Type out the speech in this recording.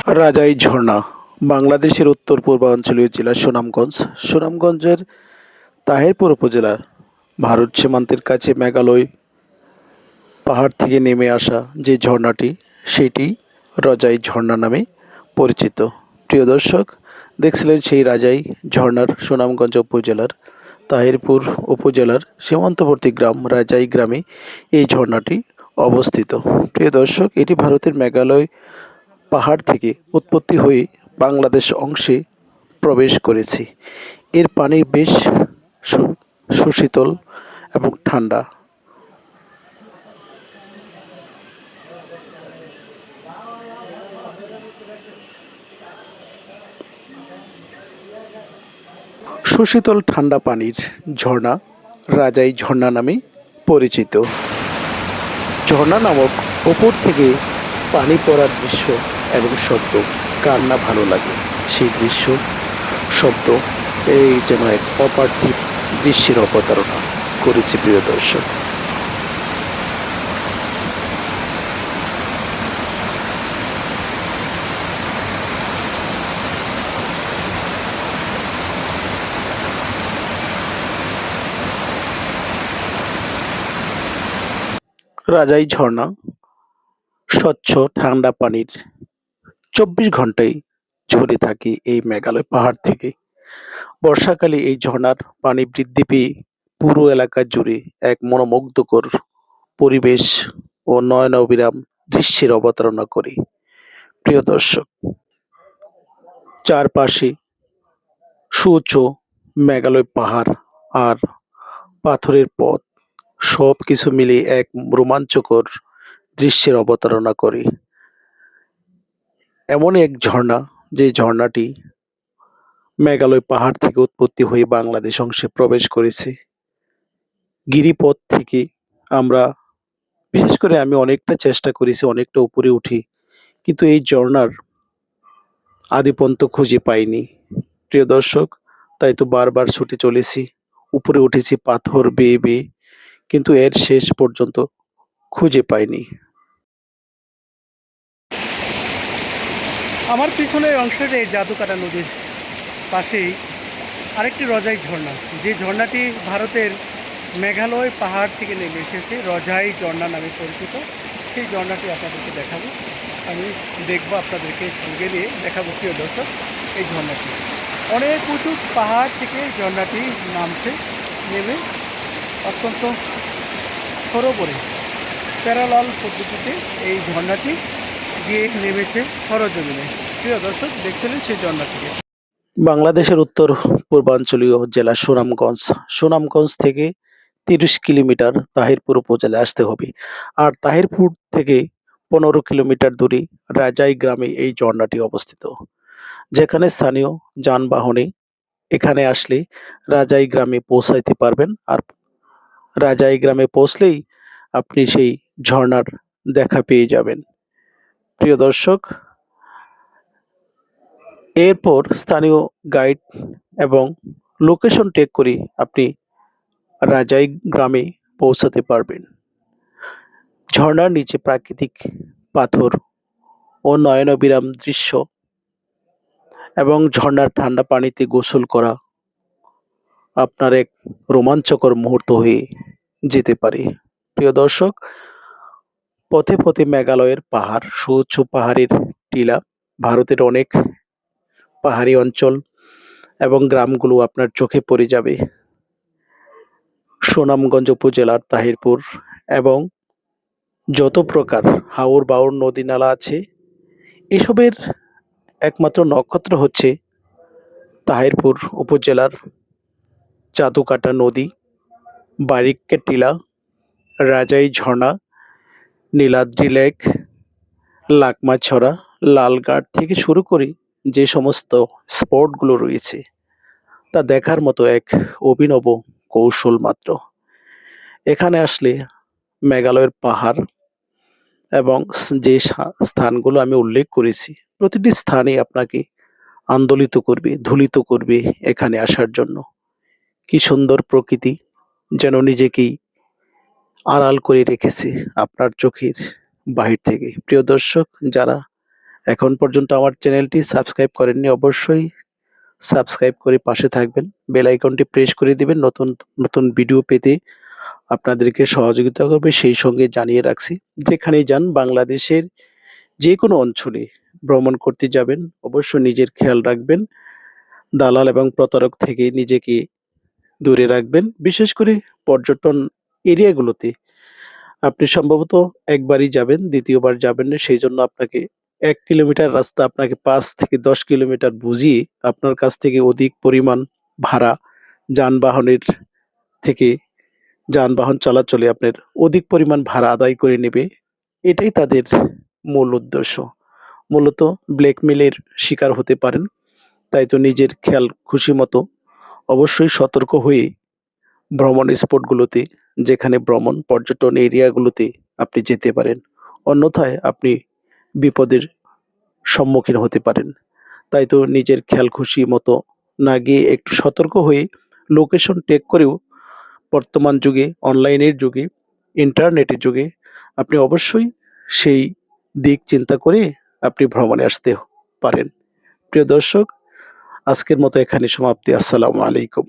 রাজাই ঝর্ণা বাংলাদেশের উত্তর পূর্বাঞ্চলীয় জেলা সুনামগঞ্জ। সুনামগঞ্জের তাহিরপুর উপজেলার ভারত সীমান্তের কাছে মেঘালয় পাহাড় থেকে নেমে আসা যে ঝর্ণাটি, সেটি রাজাই ঝর্ণা নামে পরিচিত। প্রিয় দর্শক, দেখছিলেন সেই রাজাই ঝর্ণার সুনামগঞ্জ উপজেলার তাহিরপুর উপজেলার সীমান্তবর্তী গ্রাম রাজাই গ্রামে এই ঝর্ণাটি অবস্থিত। প্রিয় দর্শক, এটি ভারতের মেঘালয় পাহাড় থেকে উৎপত্তি হয়ে বাংলাদেশ অংশে প্রবেশ করেছে। এর পানি বেশ সুশীতল এবং ঠান্ডা। সুশীতল ঠান্ডা পানির ঝর্ণা রাজাই ঝর্ণা নামে পরিচিত। ঝর্ণা নামক ওপর থেকে পানি পড়ার দৃশ্য এবং শব্দ কার না ভালো লাগে। সেই দৃশ্য, শব্দ এই যেন এক অপার্থিব দৃশ্যের অবতারণা করেছে। প্রিয় দর্শক, রাজাই ঝর্ণা স্বচ্ছ ঠান্ডা পানির 24 ঘন্টাই ঝরে থাকে এই মেঘালয় পাহাড় থেকে। বর্ষাকালে এই ঝর্ণার পানি বৃদ্ধি পেয়ে পুরো এলাকা জুড়ে এক মনোমুগ্ধকর পরিবেশ ও নয়নাভিরাম দৃশ্যের অবতারণা করে। প্রিয় দর্শক, চারপাশে সুউচ্চ মেঘালয় পাহাড় আর পাথরের পথ, সব কিছু মিলে এক রোমাঞ্চকর দৃশ্যের অবতারণা করে। এমন এক ঝর্ণা, যে ঝর্ণাটি মেঘালয় পাহাড় থেকে উৎপত্তি হয়ে বাংলাদেশ অংশে প্রবেশ করেছে। গিরিপথ থেকে আমরা, বিশেষ করে আমি অনেকটা চেষ্টা করেছি, অনেকটা উপরে উঠি, কিন্তু এই ঝর্ণার আদিপন্ত খুঁজে পাইনি। প্রিয় দর্শক, তাই তো বারবার ছুটে চলেছি, উপরে উঠেছি পাথর বেয়ে বেয়ে, কিন্তু এর শেষ পর্যন্ত খুঁজে পাইনি। আমার পিছনের অংশটি জাদুকাটা নদীর পাশেই আরেকটি রজাই ঝর্ণা, যে ঝর্ণাটি ভারতের মেঘালয় পাহাড় থেকে নেমে এসেছে, রজাই ঝর্ণা নামে পরিচিত। সেই ঝর্ণাটি আপনাদেরকে দেখাবো, আমি দেখবো, আপনাদেরকে সঙ্গে নিয়ে দেখাবো। প্রিয় দর্শক, এই ঝর্ণাটি অনেক উঁচু পাহাড় থেকে ঝর্ণাটি নামছে, নেমে অত্যন্ত সরোবরে প্যারালাল পদ্ধতিতে এই ঝর্ণাটি গিয়ে নেমেছে সরজমিনে। প্রিয় দর্শক, দেখছিলেন সেই ঝর্ণাটিকে। বাংলাদেশের উত্তর পূর্বাঞ্চলীয় জেলা সুনামগঞ্জ। সুনামগঞ্জ থেকে 30 কিলোমিটার তাহিরপুর উপজেলায় আসতে হবে। আর তাহিরপুর থেকে 15 কিলোমিটার দূরে রাজাই গ্রামে এই ঝর্ণাটি অবস্থিত, যেখানে স্থানীয় যানবাহনে এখানে আসলে রাজাই গ্রামে পৌঁছাইতে পারবেন। আর রাজাই গ্রামে পৌঁছলেই আপনি সেই ঝর্ণার দেখা পেয়ে যাবেন। প্রিয় দর্শক, এরপর স্থানীয় গাইড এবং লোকেশন ট্যাগ করে আপনি রাজাই গ্রামে পৌঁছাতে পারবেন। ঝর্ণার নিচে প্রাকৃতিক পাথর ও নয়নাভিরাম দৃশ্য এবং ঝর্ণার ঠান্ডা পানিতে গোসল করা আপনার এক রোমাঞ্চকর মুহূর্ত হয়ে যেতে পারে। প্রিয় দর্শক, পথে পথে মেঘালয়ের পাহাড়, সুউচ্চ পাহাড়ের টিলা, ভারতের অনেক পাহাড়ি অঞ্চল এবং গ্রামগুলো আপনার চোখে পড়ে যাবে। সুনামগঞ্জ উপজেলার তাহিরপুর এবং যত প্রকার হাওর বাওর নদী নালা আছে, এসবের একমাত্র নক্ষত্র হচ্ছে তাহিরপুর উপজেলার চাতুকাটা নদী, বারিক্কা টিলা, রাজাই ঝর্ণা, নীলাদ্রি লেক, লাকমাছড়া, লালগাড় থেকে শুরু করে যে সমস্ত স্পটগুলো রয়েছে, তা দেখার মতো এক অভিনব কৌশল মাত্র। এখানে আসলে মেঘালয়ের পাহাড় এবং যে স্থানগুলো আমি উল্লেখ করেছি, প্রতিটি স্থানই আপনাকে আন্দোলিত করবে, ধুলিত করবে এখানে আসার জন্য। কি সুন্দর প্রকৃতি, যেন নিজেকেই আড়াল করে রেখেছে আপনার চোখের বাহির থেকে। প্রিয় দর্শক, যারা এখন পর্যন্ত আমার চ্যানেলটি সাবস্ক্রাইব করেননি, অবশ্যই সাবস্ক্রাইব করে পাশে থাকবেন। বেল আইকনটি প্রেস করে দিবেন নতুন নতুন ভিডিও পেতে আপনাদেরকে সহযোগিতা করবে। সেই সঙ্গে জানিয়ে রাখছি, যেখানেই যান বাংলাদেশের যে কোনো অঞ্চলে ভ্রমণ করতে যাবেন অবশ্যই নিজের খেয়াল রাখবেন। দালাল এবং প্রতারক থেকে নিজেকে দূরে রাখবেন। বিশেষ করে পর্যটন এরিয়াগুলোতে আপনি সম্ভবত একবারই যাবেন, দ্বিতীয়বার যাবেন না। সেইজন্য আপনাকে ১ কিলোমিটার রাস্তা আপনাকে ৫ থেকে ১০ কিলোমিটার বুঝিয়ে আপনার কাছ থেকে অধিক পরিমাণ ভাড়া, যানবাহনের থেকে যানবাহন চলাচলে আপনার অধিক পরিমাণ ভাড়া আদায় করে নেবে। এটাই তাদের মূল উদ্দেশ্য। মূলত ব্ল্যাকমেইলের শিকার হতে পারেন। তাই তো নিজের খেয়াল খুশিমতো অবশ্যই সতর্ক হয়ে ভ্রমণ স্পটগুলোতে, যেখানে ভ্রমণ পর্যটন এরিয়াগুলোতে আপনি যেতে পারেন। অন্যথায় আপনি বিপদের সম্মুখীন হতে পারেন। তাই তো নিজের খেয়াল খুশি মতো না গিয়ে একটু সতর্ক হয়ে লোকেশন টেক করেও বর্তমান যুগে, অনলাইনের যুগে, ইন্টারনেটের যুগে আপনি অবশ্যই সেই দিক চিন্তা করে আপনি ভ্রমণে আসতে পারেন। প্রিয় দর্শক, আজকের মতো এখানে সমাপ্তি। আসসালামু আলাইকুম।